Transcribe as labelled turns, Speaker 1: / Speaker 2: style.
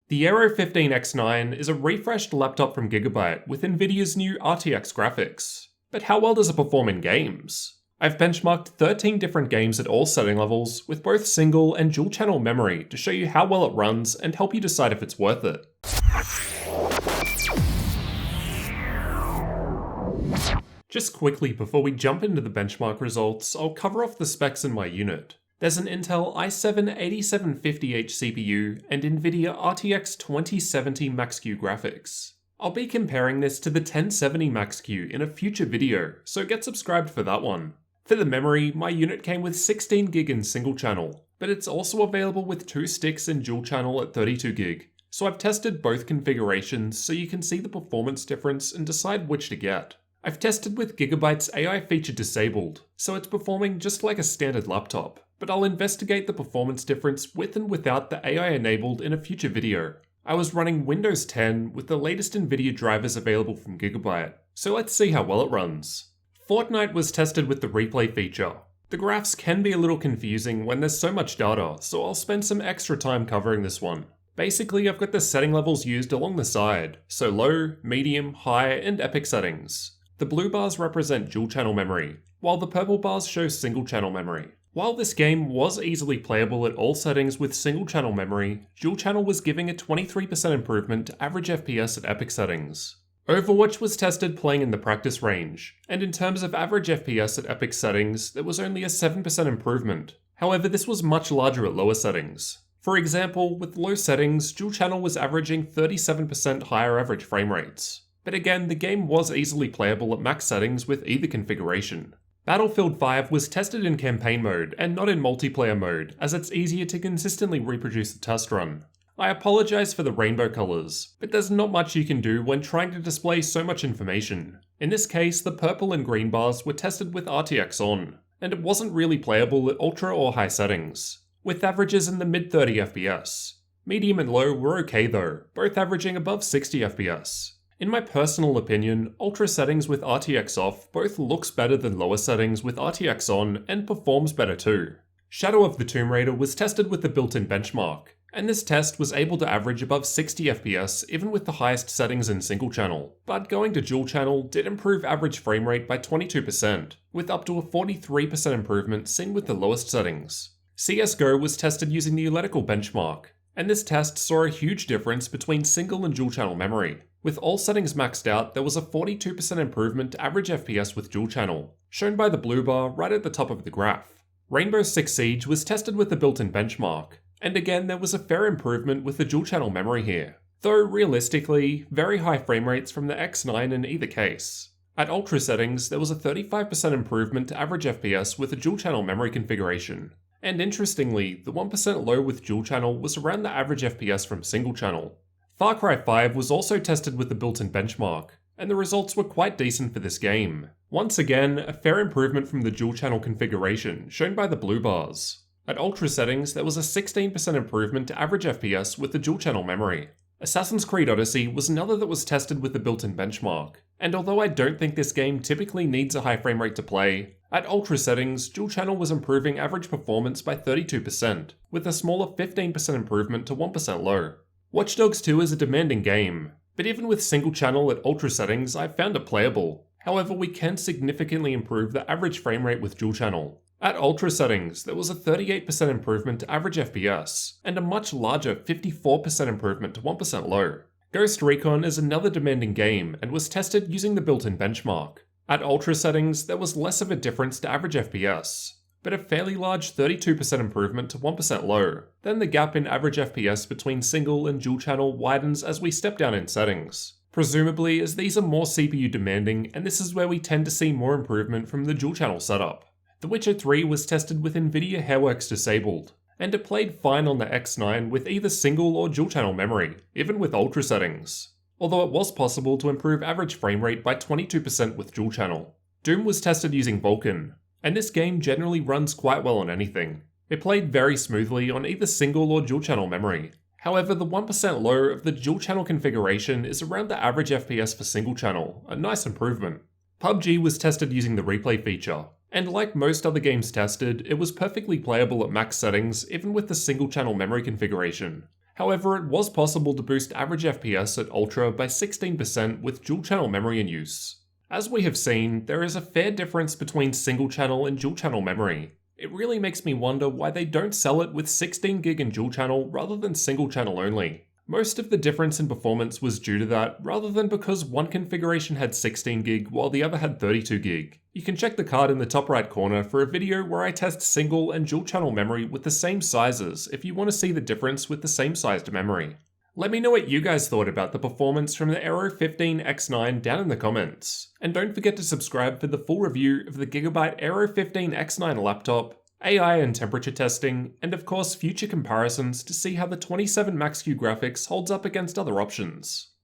Speaker 1: The Aero 15X9 is a refreshed laptop from Gigabyte with Nvidia's new RTX graphics. But how well does it perform in games? I've benchmarked 13 different games at all setting levels with both single and dual channel memory to show you how well it runs and help you decide if it's worth it. Just quickly before we jump into the benchmark results, I'll cover off the specs in my unit. There's an Intel i7-8750H CPU and Nvidia RTX 2070 Max-Q graphics. I'll be comparing this to the 1070 Max-Q in a future video, so get subscribed for that one. For the memory, my unit came with 16GB in single channel, but it's also available with 2 sticks in dual channel at 32GB, so I've tested both configurations so you can see the performance difference and decide which to get. I've tested with Gigabyte's AI feature disabled, so it's performing just like a standard laptop, but I'll investigate the performance difference with and without the AI enabled in a future video. I was running Windows 10 with the latest Nvidia drivers available from Gigabyte, so let's see how well it runs. Fortnite was tested with the replay feature. The graphs can be a little confusing when there's so much data, so I'll spend some extra time covering this one. Basically, I've got the setting levels used along the side, so low, medium, high, and epic settings. The blue bars represent dual channel memory, while the purple bars show single channel memory. While this game was easily playable at all settings with single channel memory, dual channel was giving a 23% improvement to average FPS at epic settings. Overwatch was tested playing in the practice range, and in terms of average FPS at epic settings, there was only a 7% improvement. However, this was much larger at lower settings. For example, with low settings, dual channel was averaging 37% higher average frame rates. But again, the game was easily playable at max settings with either configuration. Battlefield 5 was tested in campaign mode and not in multiplayer mode, as it's easier to consistently reproduce the test run. I apologize for the rainbow colors, but there's not much you can do when trying to display so much information. In this case, the purple and green bars were tested with RTX on, and it wasn't really playable at ultra or high settings, with averages in the mid 30 FPS. Medium and low were okay though, both averaging above 60 FPS. In my personal opinion, ultra settings with RTX off both looks better than lower settings with RTX on and performs better too. Shadow of the Tomb Raider was tested with the built-in benchmark, and this test was able to average above 60 FPS even with the highest settings in single channel, but going to dual channel did improve average frame rate by 22%, with up to a 43% improvement seen with the lowest settings. CSGO was tested using the Electrical benchmark, and this test saw a huge difference between single and dual channel memory. With all settings maxed out, there was a 42% improvement to average FPS with dual channel, shown by the blue bar right at the top of the graph. Rainbow Six Siege was tested with the built-in benchmark, and again there was a fair improvement with the dual channel memory here, though realistically, very high frame rates from the X9 in either case. At ultra settings, there was a 35% improvement to average FPS with a dual channel memory configuration. And interestingly, the 1% low with dual channel was around the average FPS from single channel. Far Cry 5 was also tested with the built-in benchmark, and the results were quite decent for this game. Once again, a fair improvement from the dual channel configuration, shown by the blue bars. At ultra settings, there was a 16% improvement to average FPS with the dual channel memory. Assassin's Creed Odyssey was another that was tested with the built-in benchmark, and although I don't think this game typically needs a high frame rate to play, at ultra settings, dual channel was improving average performance by 32%, with a smaller 15% improvement to 1% low. Watch Dogs 2 is a demanding game, but even with single channel at ultra settings, I found it playable. However, we can significantly improve the average frame rate with dual channel. At ultra settings, there was a 38% improvement to average FPS, and a much larger 54% improvement to 1% low. Ghost Recon is another demanding game and was tested using the built-in benchmark. At ultra settings, there was less of a difference to average FPS, but a fairly large 32% improvement to 1% low. Then the gap in average FPS between single and dual channel widens as we step down in settings. Presumably, as these are more CPU demanding, and this is where we tend to see more improvement from the dual channel setup. The Witcher 3 was tested with Nvidia Hairworks disabled, and it played fine on the X9 with either single or dual channel memory, even with ultra settings. Although it was possible to improve average frame rate by 22% with dual channel. Doom was tested using Vulkan, and this game generally runs quite well on anything. It played very smoothly on either single or dual channel memory. However, the 1% low of the dual channel configuration is around the average FPS for single channel, a nice improvement. PUBG was tested using the replay feature, and like most other games tested, it was perfectly playable at max settings even with the single channel memory configuration. However, it was possible to boost average FPS at Ultra by 16% with dual-channel memory in use. As we have seen, there is a fair difference between single-channel and dual-channel memory. It really makes me wonder why they don't sell it with 16GB and dual-channel rather than single-channel only. Most of the difference in performance was due to that, rather than because one configuration had 16GB while the other had 32GB. You can check the card in the top right corner for a video where I test single and dual-channel memory with the same sizes if you want to see the difference with the same sized memory. Let me know what you guys thought about the performance from the Aero 15X9 down in the comments. And don't forget to subscribe for the full review of the Gigabyte Aero 15X9 laptop, AI and temperature testing, and of course future comparisons to see how the 27 Max-Q graphics holds up against other options.